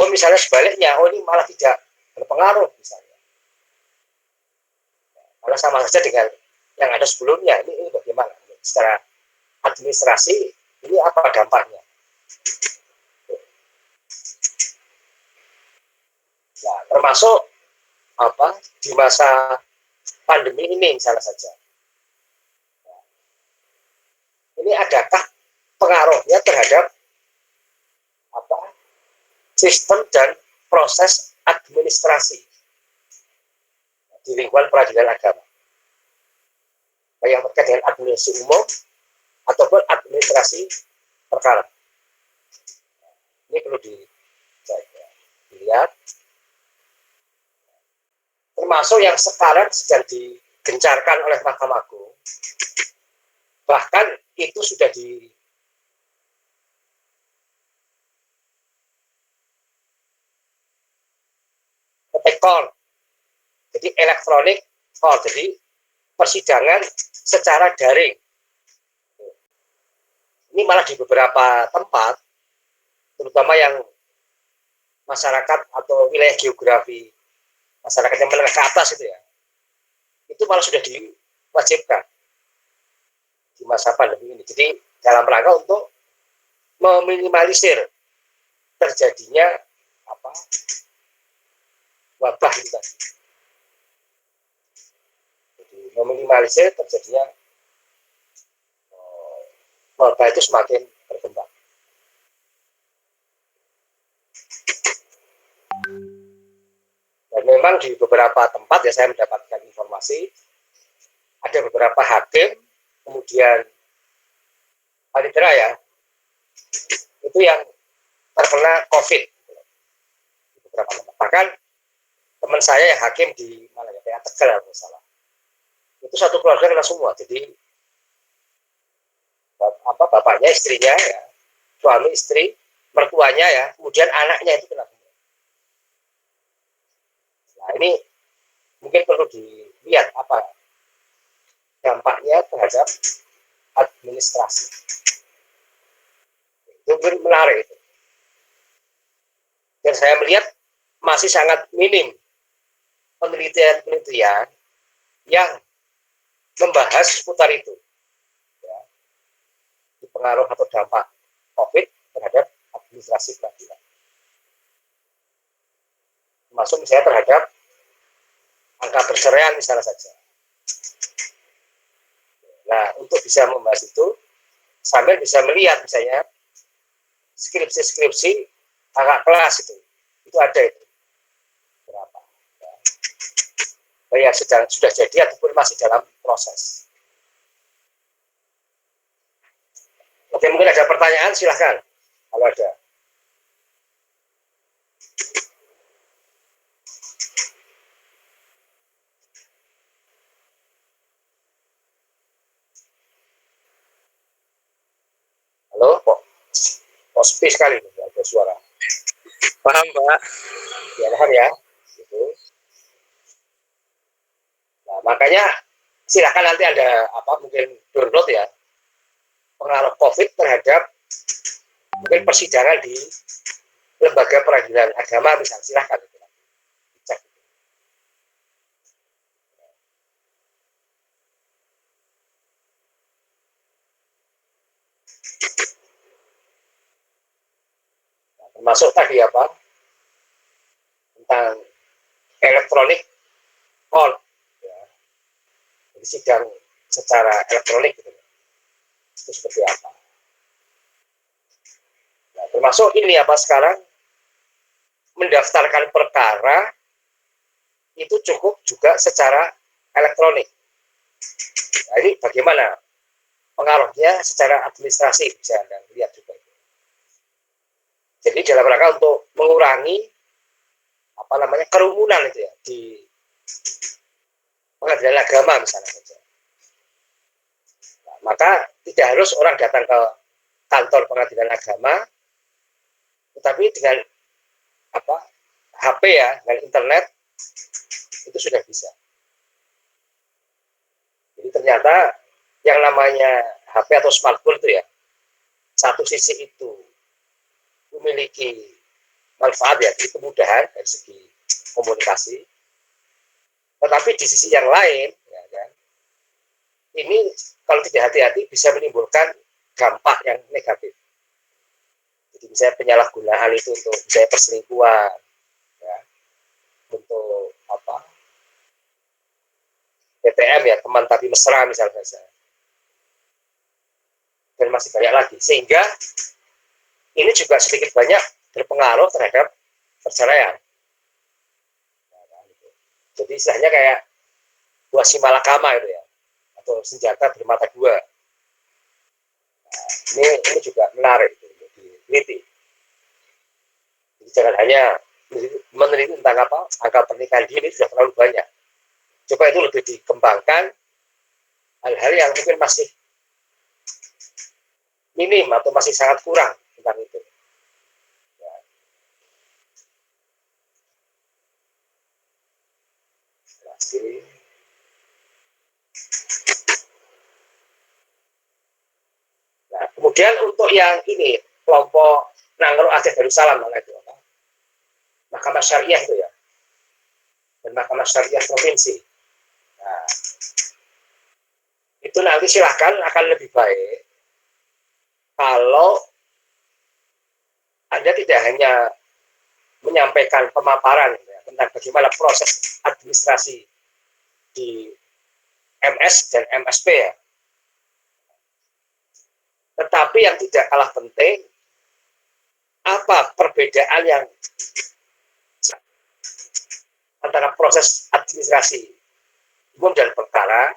atau misalnya sebaliknya, oh ini malah tidak berpengaruh misalnya, karena sama saja dengan yang ada sebelumnya. Ini bagaimana secara administrasi, ini apa dampaknya? Nah, termasuk di masa pandemi ini misalnya saja, ini adakah pengaruhnya terhadap sistem dan proses administrasi di lingkungan peradilan agama, baik yang terkait dengan administrasi umum ataupun administrasi perkara. Ini perlu dilihat, termasuk yang sekarang sedang digencarkan oleh Mahkamah Agung, bahkan itu sudah court, jadi elektronik court, jadi persidangan secara daring. Ini malah di beberapa tempat, terutama yang masyarakat atau wilayah geografi masyarakat yang menengah ke atas itu ya, itu malah sudah diwajibkan di masa pandemi ini. Jadi dalam rangka untuk meminimalisir terjadinya wabah itu tadi. Jadi meminimalisir terjadinya wabah itu semakin berkembang. Dan memang di beberapa tempat ya saya mendapatkan informasi, ada beberapa hakim, kemudian panitera ya, itu yang terkena COVID di beberapa tempat. Bahkan teman saya yang hakim di mana ya, PA Tegal kalau salah, itu satu keluarga kena semua. Jadi bapaknya, istrinya ya, suami istri, mertuanya ya, kemudian anaknya itu kena semua. Nah ini mungkin perlu dilihat apa dampaknya terhadap administrasi. Itu menarik itu. Dan saya melihat masih sangat minim penelitian-penelitian yang membahas seputar itu, ya, pengaruh atau dampak COVID terhadap administrasi peradilan. Termasuk misalnya terhadap angka perceraian misalnya saja. Nah, untuk bisa membahas itu, sambil bisa melihat misalnya skripsi-skripsi kakak kelas itu ada itu berapa, ya. Baik yang sudah jadi ataupun masih dalam proses. Oke, mungkin ada pertanyaan, silahkan kalau ada. Halo, kok sepi sekali ada suara. Paham, Pak? Ya, paham ya. Gitu. Nah, makanya silahkan nanti ada mungkin download ya, pengaruh COVID terhadap mungkin persidangan di lembaga peradilan agama misalnya, silahkan dicek. Nah, termasuk tadi tentang elektronik court, ya. Jadi sidang secara elektronik gitu. Itu seperti apa? Nah, termasuk ini sekarang mendaftarkan perkara itu cukup juga secara elektronik. Nah, ini bagaimana pengaruhnya secara administrasi, bisa Anda lihat juga. Jadi dalam rangka untuk mengurangi kerumunan itu ya di pengadilan agama misalnya saja. Nah, maka tidak harus orang datang ke kantor pengadilan agama, tetapi dengan HP ya, dengan internet itu sudah bisa. Jadi ternyata yang namanya HP atau smartphone itu ya, satu sisi itu memiliki manfaat ya, jadi kemudahan dari segi komunikasi. Tetapi di sisi yang lain, ya kan, ini kalau tidak hati-hati bisa menimbulkan dampak yang negatif. Jadi misalnya penyalahgunaan itu untuk misalnya perselingkuhan, ya, untuk apa? TTM ya, teman tapi mesra misalnya saja. Dan masih banyak lagi. Sehingga ini juga sedikit banyak berpengaruh terhadap perceraian. Jadi istilahnya kayak buah simalakama itu ya, atau senjata bermata dua. Nah, ini juga menarik untuk diteliti. Jadi jangan hanya meneliti tentang apa angka pernikahan dini sudah terlalu banyak. Coba itu lebih dikembangkan hal-hal yang mungkin masih minim atau masih sangat kurang tentang itu. Ya. Nah, kemudian untuk yang ini kelompok Nangro Aceh Darussalam itu apa? Mahkamah Syariah itu ya, dan Mahkamah Syariah Provinsi. Nah, itu nanti silahkan akan lebih baik kalau Anda tidak hanya menyampaikan pemaparan ya, tentang bagaimana proses administrasi di MS dan MSP ya, tetapi yang tidak kalah penting apa perbedaan yang antara proses administrasi umum dan perkara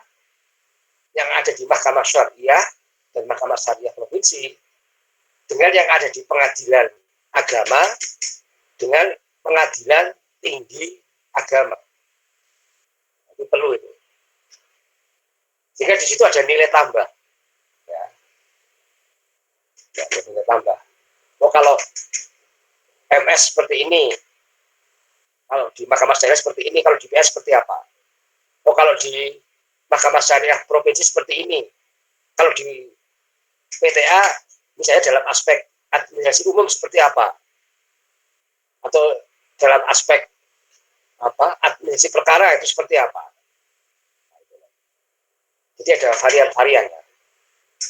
yang ada di Mahkamah Syariah dan Mahkamah Syariah Provinsi dengan yang ada di pengadilan agama dengan pengadilan tinggi agama. Itu perlu itu. Sehingga di situ ada nilai tambah. Ya, ada nilai tambah. Oh kalau MS seperti ini, kalau di Mahkamah Syariah seperti ini, kalau di PS seperti apa? Oh kalau di Mahkamah Syariah Provinsi seperti ini, kalau di PTA misalnya dalam aspek administrasi umum seperti apa? Atau dalam aspek apa administrasi perkara itu seperti apa? Jadi ada varian-varian.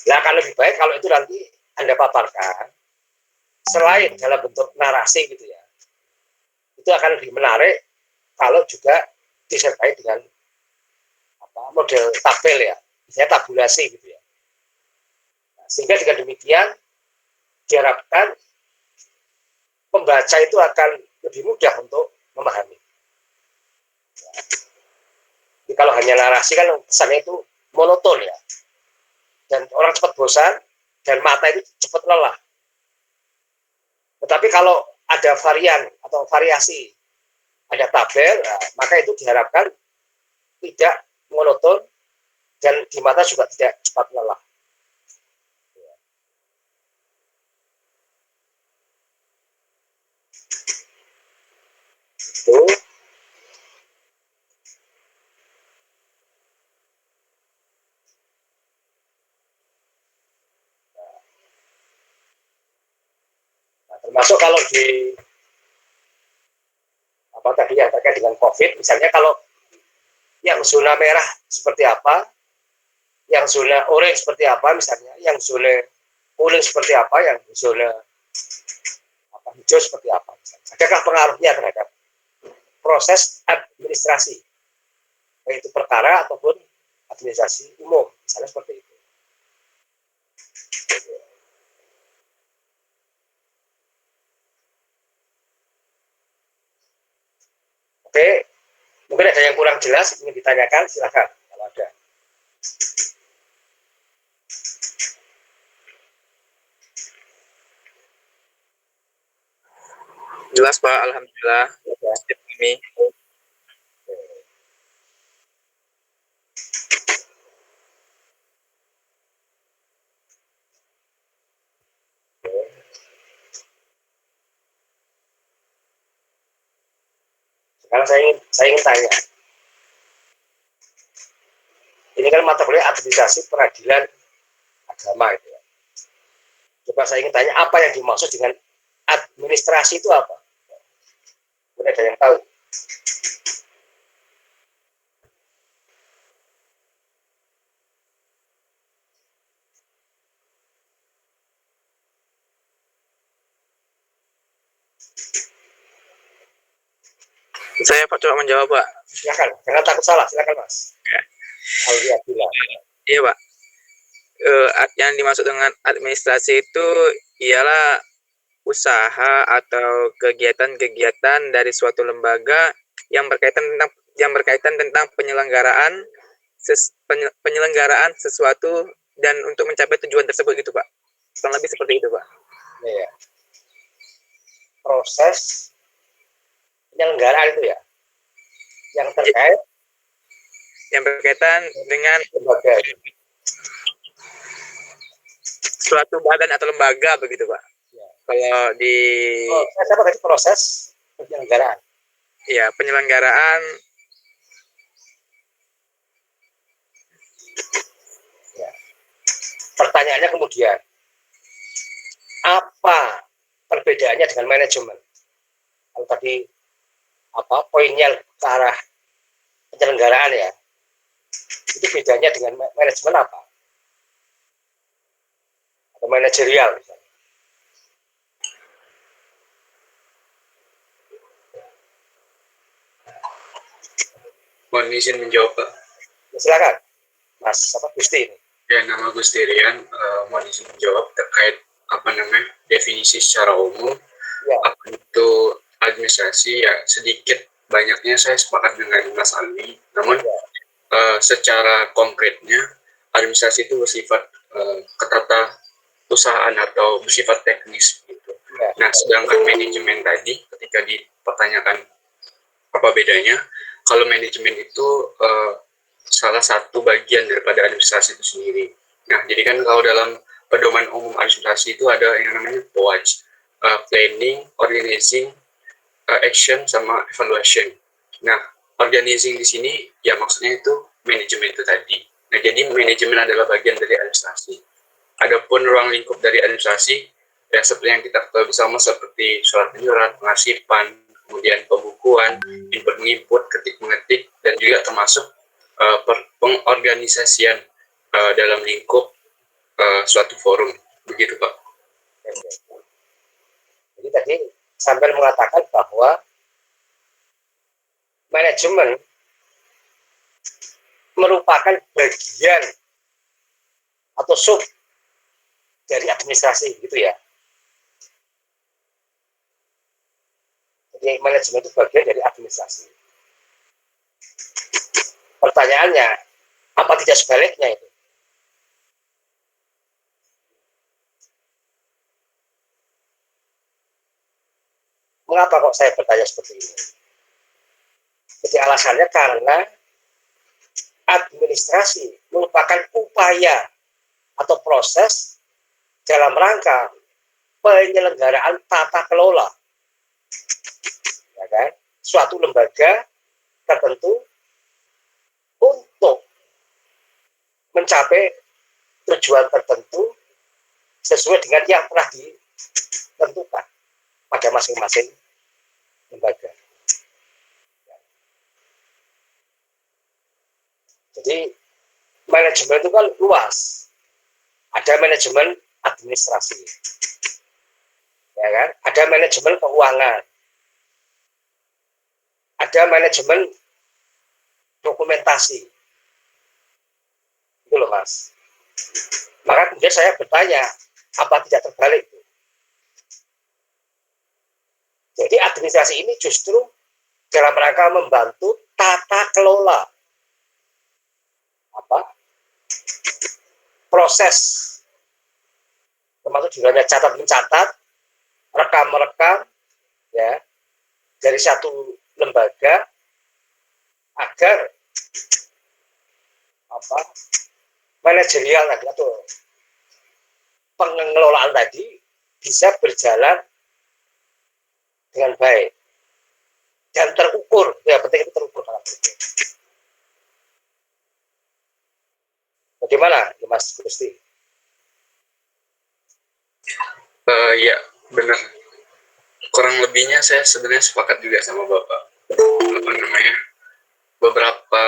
Nah akan lebih baik kalau itu nanti Anda paparkan selain dalam bentuk narasi gitu ya. Itu akan lebih menarik kalau juga disertai dengan apa, model tabel ya, misalnya tabulasi gitu ya. Nah, sehingga dengan demikian diharapkan pembaca itu akan lebih mudah untuk memahami. Jadi kalau hanya narasi kan kesannya itu monoton ya, dan orang cepat bosan dan mata itu cepat lelah. Tetapi kalau ada varian atau variasi, ada tabel, nah, maka itu diharapkan tidak monoton dan di mata juga tidak cepat lelah. Itu. Nah, termasuk kalau di apa tadi yang terkait dengan COVID, misalnya kalau yang zona merah seperti apa, yang zona orange seperti apa, misalnya yang zona kuning seperti apa, yang zona apa, hijau seperti apa, misalnya. Adakah pengaruhnya terhadap proses administrasi, yaitu perkara ataupun administrasi umum, misalnya seperti itu. Oke, mungkin ada yang kurang jelas ingin ditanyakan, silakan kalau ada. Jelas Pak, alhamdulillah. Ya. Ini. Sekarang saya ingin tanya, ini kan mata kuliah administrasi peradilan agama itu ya. Coba saya ingin tanya apa yang dimaksud dengan administrasi itu apa? Mungkin ada yang tahu. Saya Pak coba menjawab, Pak. Silakan, jangan takut salah, silakan Mas. Ya. Alhamdulillah. Iya, Pak. Yang dimaksud dengan administrasi itu ialah usaha atau kegiatan-kegiatan dari suatu lembaga yang berkaitan tentang penyelenggaraan sesuatu dan untuk mencapai tujuan tersebut gitu, Pak. Kurang lebih seperti itu, Pak. Ya. Proses penyelenggaraan itu ya, yang terkait yang berkaitan dengan lembaga itu. Suatu badan atau lembaga begitu, Pak. Ya. Kalau di apa tadi proses penyelenggaraan? Iya, penyelenggaraan. Ya. Pertanyaannya kemudian, apa perbedaannya dengan manajemen? Kalau tadi poinnya ke arah penyelenggaraan ya, itu bedanya dengan manajemen apa? Atau manajerial misalnya? Mohon izin menjawab, Pak. Ya, silakan, Mas Gusti ini. Ya, nama Gusti Rian. Mohon izin menjawab terkait definisi secara umum. Ya. Apa itu administrasi? Ya, sedikit banyaknya saya sepakat dengan Mas Alwi. Namun secara konkretnya administrasi itu bersifat ketata-usahaan atau bersifat teknis gitu. Ya. Nah, sedangkan manajemen tadi ketika dipertanyakan apa bedanya, kalau manajemen itu salah satu bagian daripada administrasi itu sendiri. Nah, jadi kan kalau dalam pedoman umum administrasi itu ada yang namanya POAJ, planning, organizing, action, sama evaluation. Nah, organizing di sini ya maksudnya itu manajemen itu tadi. Nah, jadi manajemen adalah bagian dari administrasi. Adapun ruang lingkup dari administrasi ya seperti yang kita ketahui bersama seperti surat menyurat, pengarsipan, kemudian pembukuan, input-input, ketik-mengetik, dan juga termasuk pengorganisasian dalam lingkup suatu forum. Begitu, Pak. Jadi tadi sampai mengatakan bahwa manajemen merupakan bagian atau sub dari administrasi, gitu ya. Jadi manajemen itu bagian dari administrasi. Pertanyaannya, apa tidak sebaliknya itu? Mengapa kok saya bertanya seperti ini? Jadi alasannya karena administrasi merupakan upaya atau proses dalam rangka penyelenggaraan tata kelola, ya kan? Suatu lembaga tertentu untuk mencapai tujuan tertentu sesuai dengan yang telah ditentukan pada masing-masing lembaga. Jadi manajemen itu kan luas. Ada manajemen administrasi, ya kan? Ada manajemen keuangan, ada manajemen dokumentasi, itu loh Mas. Maka kemudian saya bertanya, apa tidak terbalik? Jadi administrasi ini justru dalam rangka membantu tata kelola proses, termasuk juga catat mencatat, rekam merekam, ya, dari satu lembaga agar manajerial tadi atau pengelolaan tadi bisa berjalan dengan baik dan terukur. Ya, penting itu terukur. Bagaimana, Mas Gusti? Ya, benar. kurang lebihnya saya sebenarnya sepakat juga sama Bapak. Apa namanya? Beberapa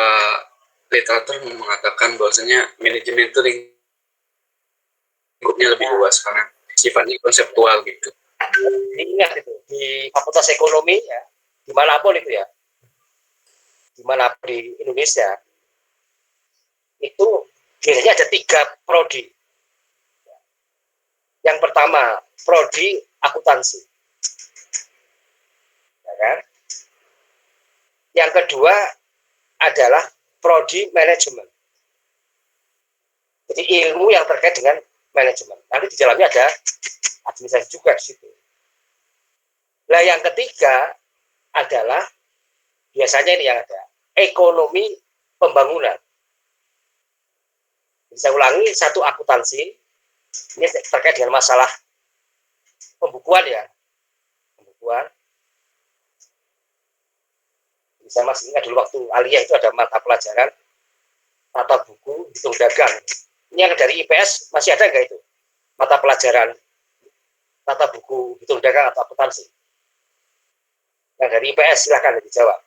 literatur mengatakan bahwasanya manajemen itu lingkupnya lebih luas karena sifatnya konseptual gitu. Diingat itu di Fakultas Ekonomi ya, dimanapun itu ya, dimanapun di Indonesia itu biasanya ada 3 prodi. Yang pertama prodi akuntansi, ya kan? Yang kedua adalah prodi manajemen. Jadi ilmu yang terkait dengan manajemen. Nanti di dalamnya ada administrasi juga di situ. Nah, yang ketiga adalah biasanya ini yang ada ekonomi pembangunan. Bisa ulangi, satu akuntansi, ini terkait dengan masalah pembukuan ya, pembukuan. Saya masih ingat dulu waktu aliyah itu ada mata pelajaran tata buku hitung dagang. Ini yang dari IPS masih ada nggak itu mata pelajaran tata buku hitung dagang atau akuntansi? Yang dari IPS silahkan dijawab.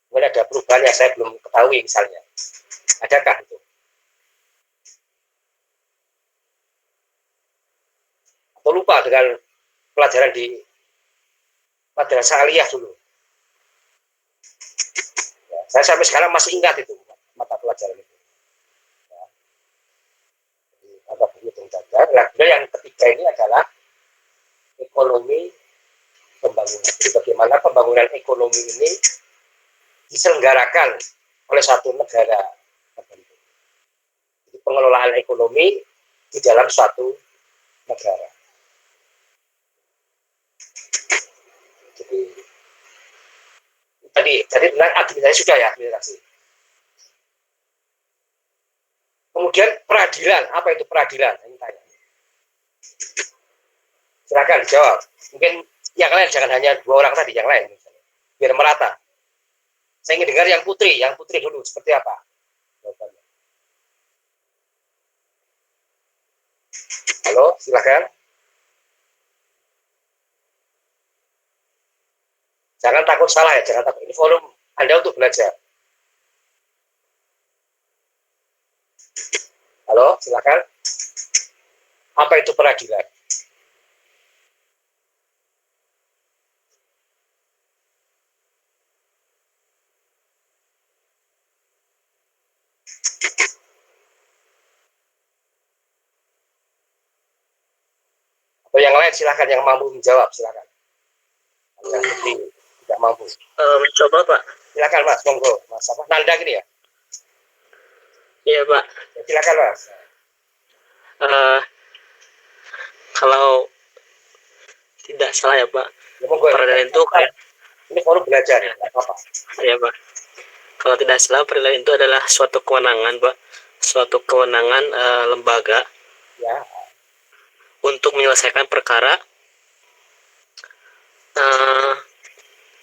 Mungkin ada perubahan yang saya belum ketahui misalnya. Adakah itu? Atau lupa dengan pelajaran di madrasah aliyah dulu? Ya, saya sampai sekarang masih ingat itu mata pelajaran itu. Ya. Tata buku hitung dagang. Nah, yang ketiga ini adalah ekonomi pembangunan. Jadi bagaimana pembangunan ekonomi ini diselenggarakan oleh satu negara tertentu. Jadi pengelolaan ekonomi di dalam suatu negara. Jadi benar administrasi sudah ya, administrasi. Kemudian peradilan, apa itu peradilan? Ini tanya. Silakan dijawab. Mungkin yang lain jangan hanya 2 orang tadi, yang lain misalnya. Biar merata. Saya ingin dengar yang putri dulu seperti apa? Halo, silakan. Jangan takut salah ya, jangan takut. Ini forum Anda untuk belajar. Halo, silakan. Apa itu peradilan? Atau yang lain silakan, yang mampu menjawab silakan. Yang putri tidak mampu. Mencoba Pak. Silakan Mas, monggo. Mas apa? Nanda gini ya? Iya Pak. Ya, silakan Mas. Kalau tidak salah ya Pak, Ya, monggo. peradilan itu kayak Ini forum belajar ya, apa? ya Pak. Kalau tidak salah peradilan itu adalah suatu kewenangan Pak, suatu kewenangan lembaga Ya. untuk menyelesaikan perkara.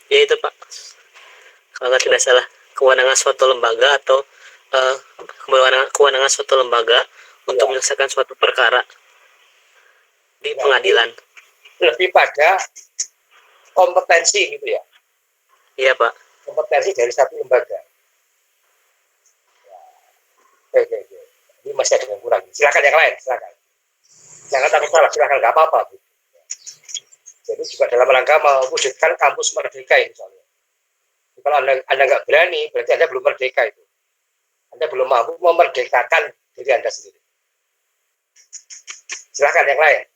Ya itu Pak. Kalau tidak salah, kewenangan suatu lembaga atau kewenangan suatu lembaga untuk menyelesaikan suatu perkara di pengadilan. Lebih pada kompetensi gitu ya. Iya Pak. Kompetensi dari satu lembaga. Ya. Oke. Ini masih ada yang kurang. Silakan yang lain, silakan. Jangan takut salah, silakan, nggak apa-apa. Jadi juga dalam rangka mewujudkan kampus merdeka ini soalnya. Kalau Anda nggak berani, berarti Anda belum merdeka itu. Anda belum mampu memerdekakan diri Anda sendiri. Silakan yang lain.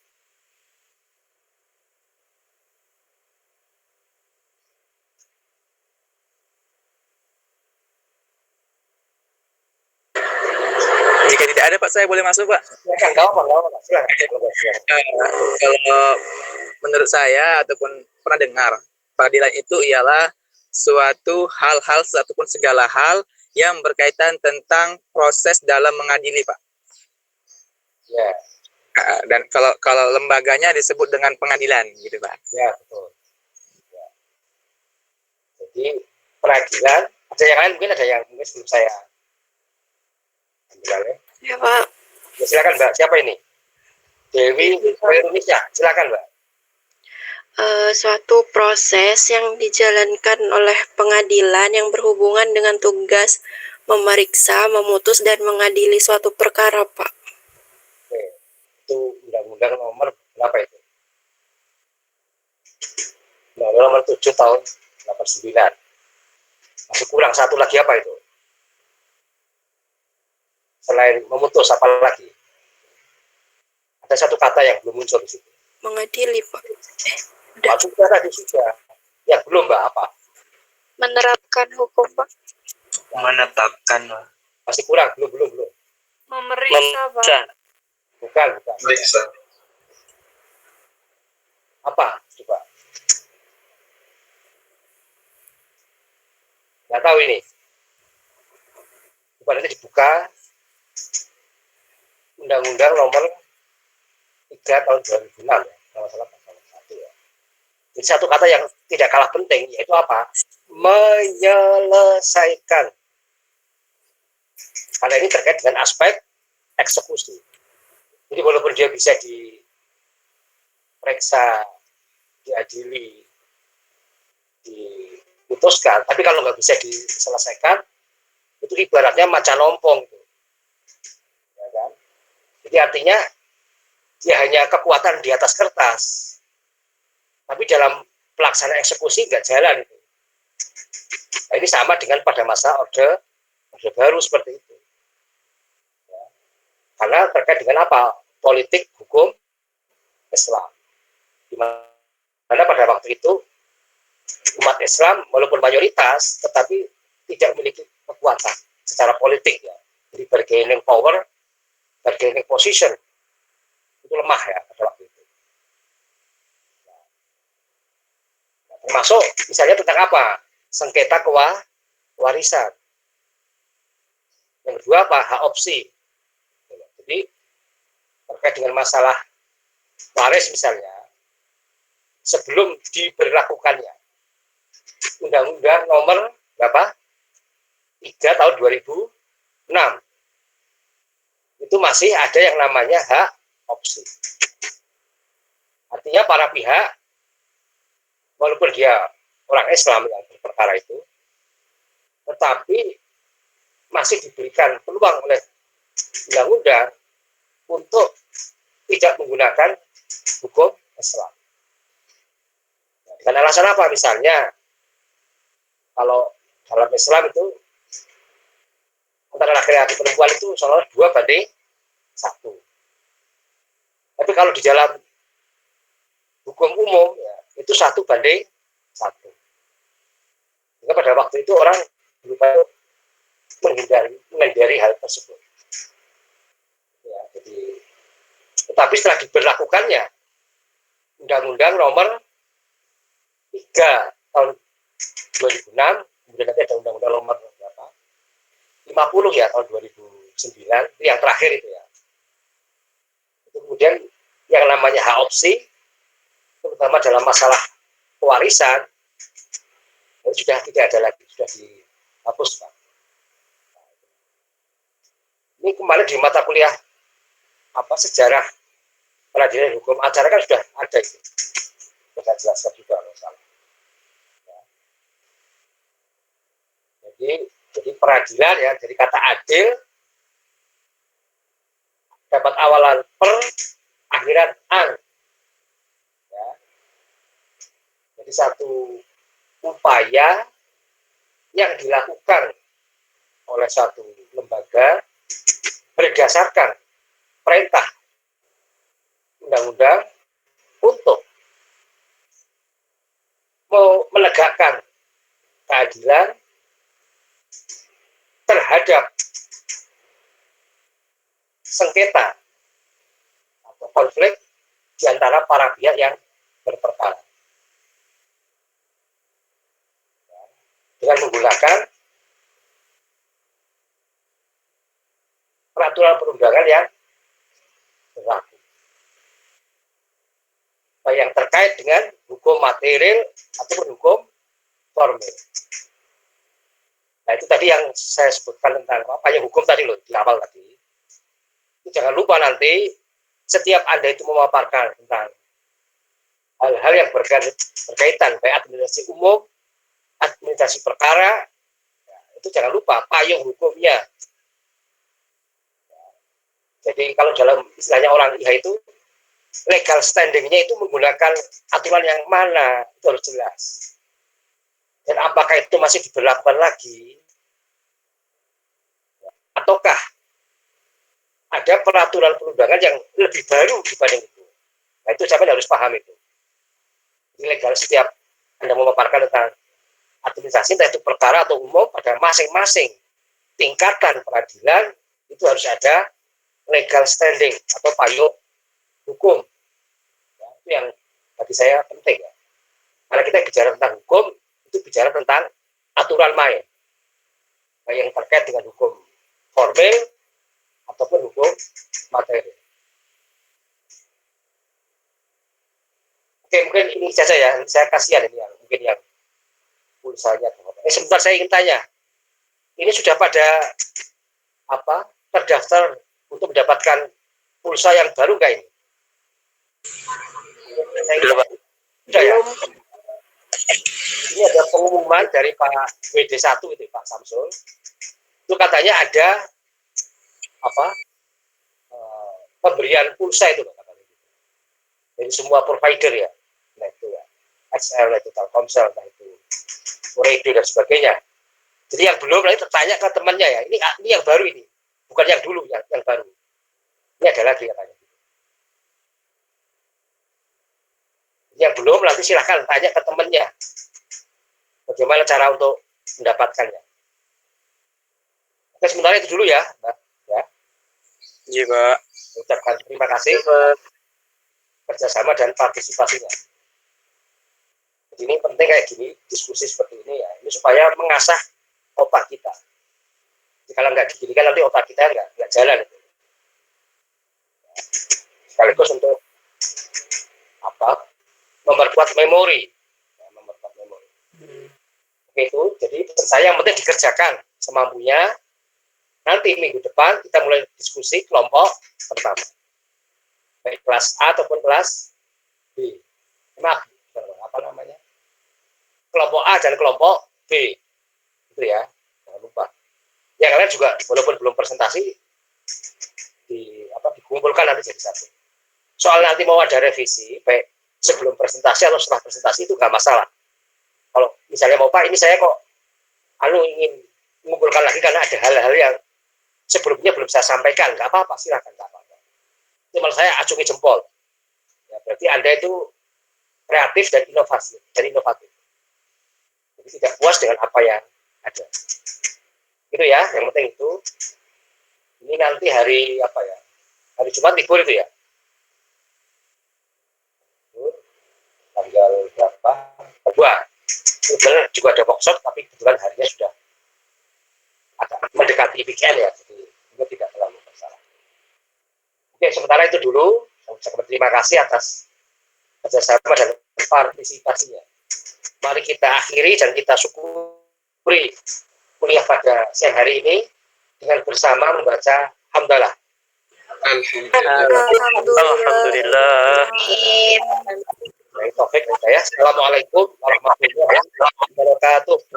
Jika tidak ada Pak, saya boleh masuk Pak. Silakan, nggak apa-apa. Silakan. Kalau menurut saya ataupun pernah dengar, peradilan itu ialah suatu hal-hal ataupun segala hal yang berkaitan tentang proses dalam mengadili Pak. Ya. Dan kalau lembaganya disebut dengan pengadilan gitu Pak. Ya, betul. Ya. Jadi peradilan, ada yang lain mungkin sebelum saya ambil. Ya Pak. Ya, silakan Mbak, siapa ini? Dewi Indonesia, silakan Mbak. suatu proses yang dijalankan oleh pengadilan yang berhubungan dengan tugas memeriksa, memutus, dan mengadili suatu perkara, Pak. Oke. Itu undang-undang nomor berapa itu? Undang-undang nomor 7 tahun 89. Masih kurang satu lagi apa itu? Selain memutus apa lagi? Ada satu kata yang belum muncul di situ. Mengadili, Pak. Pak, sudah tadi sudah. Yang belum, Mbak, apa? Menerapkan hukum, Pak. Menetapkan. Masih kurang, belum. Memeriksa, Pak. Bukan. Periksa. Apa? Coba. Nggak tahu ini. Coba nanti dibuka Undang-Undang nomor 3 tahun 2006 ya. Kalau salah pasal 1 ya. Jadi satu kata yang tidak kalah penting yaitu apa? Menyelesaikan. Karena ini terkait dengan aspek eksekusi. Jadi walaupun dia bisa diperiksa, diadili, diputuskan, tapi kalau nggak bisa diselesaikan, itu ibaratnya macan ompong. Ya kan? Jadi artinya dia hanya kekuatan di atas kertas, tapi dalam pelaksanaan eksekusi nggak jalan itu. Nah, ini sama dengan pada masa orde baru seperti itu. Ya. Karena terkait dengan apa? Politik hukum Islam. Di mana pada waktu itu umat Islam walaupun mayoritas, tetapi tidak memiliki kekuatan secara politik ya. Jadi bargaining power, bargaining position itu lemah ya pada waktu itu. Nah, termasuk misalnya tentang apa? Sengketa kewarisan. Yang kedua apa? Hak opsi. Jadi terkait dengan masalah waris misalnya, sebelum diberlakukannya Undang-Undang nomor berapa? 3 tahun 2006. Itu masih ada yang namanya hak opsi. Artinya para pihak, walaupun dia orang Islam yang berperkara itu, tetapi masih diberikan peluang oleh undang-undang untuk tidak menggunakan hukum Islam. Dengan alasan apa? Misalnya, kalau dalam Islam itu antara laki-laki perempuan itu seolah 2:1. Tapi kalau di dalam hukum umum ya, itu 1:1. Sehingga pada waktu itu orang berupaya menghindari hal tersebut. Ya, jadi, tetapi setelah diberlakukannya Undang-Undang nomor 3 tahun 2006, kemudian nanti ada Undang-Undang nomor berapa? 50 ya tahun 2009, itu yang terakhir itu ya. Itu kemudian yang namanya hak opsi, terutama dalam masalah pewarisan, itu sudah tidak ada lagi, sudah dihapuskan. Ini kemarin di mata kuliah sejarah peradilan hukum acara kan sudah ada itu. Sudah jelaskan juga masalah. Ya. Jadi peradilan ya, dari kata adil dapat awalan per, akhiran ang. Ya. Jadi satu upaya yang dilakukan oleh suatu lembaga berdasarkan perintah undang-undang untuk menegakkan keadilan terhadap sengketa atau konflik di antara para pihak yang berperkara. Dengan menggunakan peraturan perundangan yang berlaku. Baik yang terkait dengan hukum material ataupun hukum formil. Nah itu tadi yang saya sebutkan tentang apa yang hukum tadi loh di awal tadi. Itu jangan lupa nanti setiap Anda itu memaparkan tentang hal-hal yang berkaitan baik administrasi umum, administrasi perkara, itu jangan lupa payung hukumnya. Jadi kalau dalam istilahnya orang IHA itu legal standing-nya itu menggunakan aturan yang mana, itu harus jelas. Dan apakah itu masih diberlakukan lagi? Ataukah ada peraturan perundangan yang lebih baru dibanding itu? Nah, itu siapa yang harus paham itu. Jadi legal setiap Anda memaparkan tentang administrasi, entah itu perkara atau umum, pada masing-masing tingkatan peradilan itu harus ada legal standing atau payung hukum. Ya, itu yang bagi saya penting ya. Karena kita bicara tentang hukum, itu bicara tentang aturan main. Baik yang terkait dengan hukum formil ataupun hukum materi. Oke, mungkin ini saja ya. Saya kasihan ini yang mungkin yang pulsanya. Sebentar saya ingin tanya. Ini sudah pada terdaftar untuk mendapatkan pulsa yang baru nggak ini? Sudah ya. Ini ada pengumuman dari Pak WD1 itu Pak Samsul. Itu katanya ada pemberian pulsa itu katanya. Dari semua provider ya. Nah itu ya. XL, itu Telkomsel, nah itu radio dan sebagainya. Jadi yang belum lagi tertanya ke temannya ya. Ini yang baru ini. Bukan yang dulu, yang baru. Ini ada lagi katanya. Yang belum nanti silahkan tanya ke temannya. Bagaimana cara untuk mendapatkannya. Oke, sementara itu dulu ya, Mbak. Ya. Iya, Pak. Ucapkan terima kasih kerjasama dan partisipasinya. Jadi ini penting kayak gini, diskusi seperti ini ya. Ini supaya mengasah otak kita. Jadi kalau nggak digini kan nanti otak kita nggak jalan. Sekaligus untuk memperkuat memori. Ya, memperkuat memori. Oke itu, jadi pesan saya yang penting dikerjakan semampunya. Nanti minggu depan kita mulai diskusi kelompok pertama. Baik kelas A ataupun kelas B. Maaf, apa namanya? Kelompok A dan kelompok B. Itu ya, jangan lupa. Yang lain juga walaupun belum presentasi dikumpulkan nanti jadi satu. Soal nanti mau ada revisi, baik sebelum presentasi atau setelah presentasi itu nggak masalah. Kalau misalnya mau Pak, ini saya kok ingin mengumpulkan lagi karena ada hal-hal yang sebelumnya belum saya sampaikan, nggak apa-apa, silakan, nggak apa-apa. Itu malah saya acungi jempol. Ya, berarti Anda itu kreatif dan inovatif. Jadi tidak puas dengan apa yang ada. Itu ya, yang penting itu. Ini nanti hari hari Jumat libur itu ya. Tanggal berapa? Kedua. Kebetulan juga ada workshop, tapi kebetulan harinya sudah agak mendekati weekend ya, jadi itu tidak terlalu masalah. Oke, sementara itu dulu. Saya berterima kasih atas kerjasama dan partisipasinya. Mari kita akhiri dan kita syukuri kuliah pada siang hari ini dengan bersama membaca hamdalah. Alhamdulillah. Baik, Taufik, Assalamualaikum warahmatullahi wabarakatuh.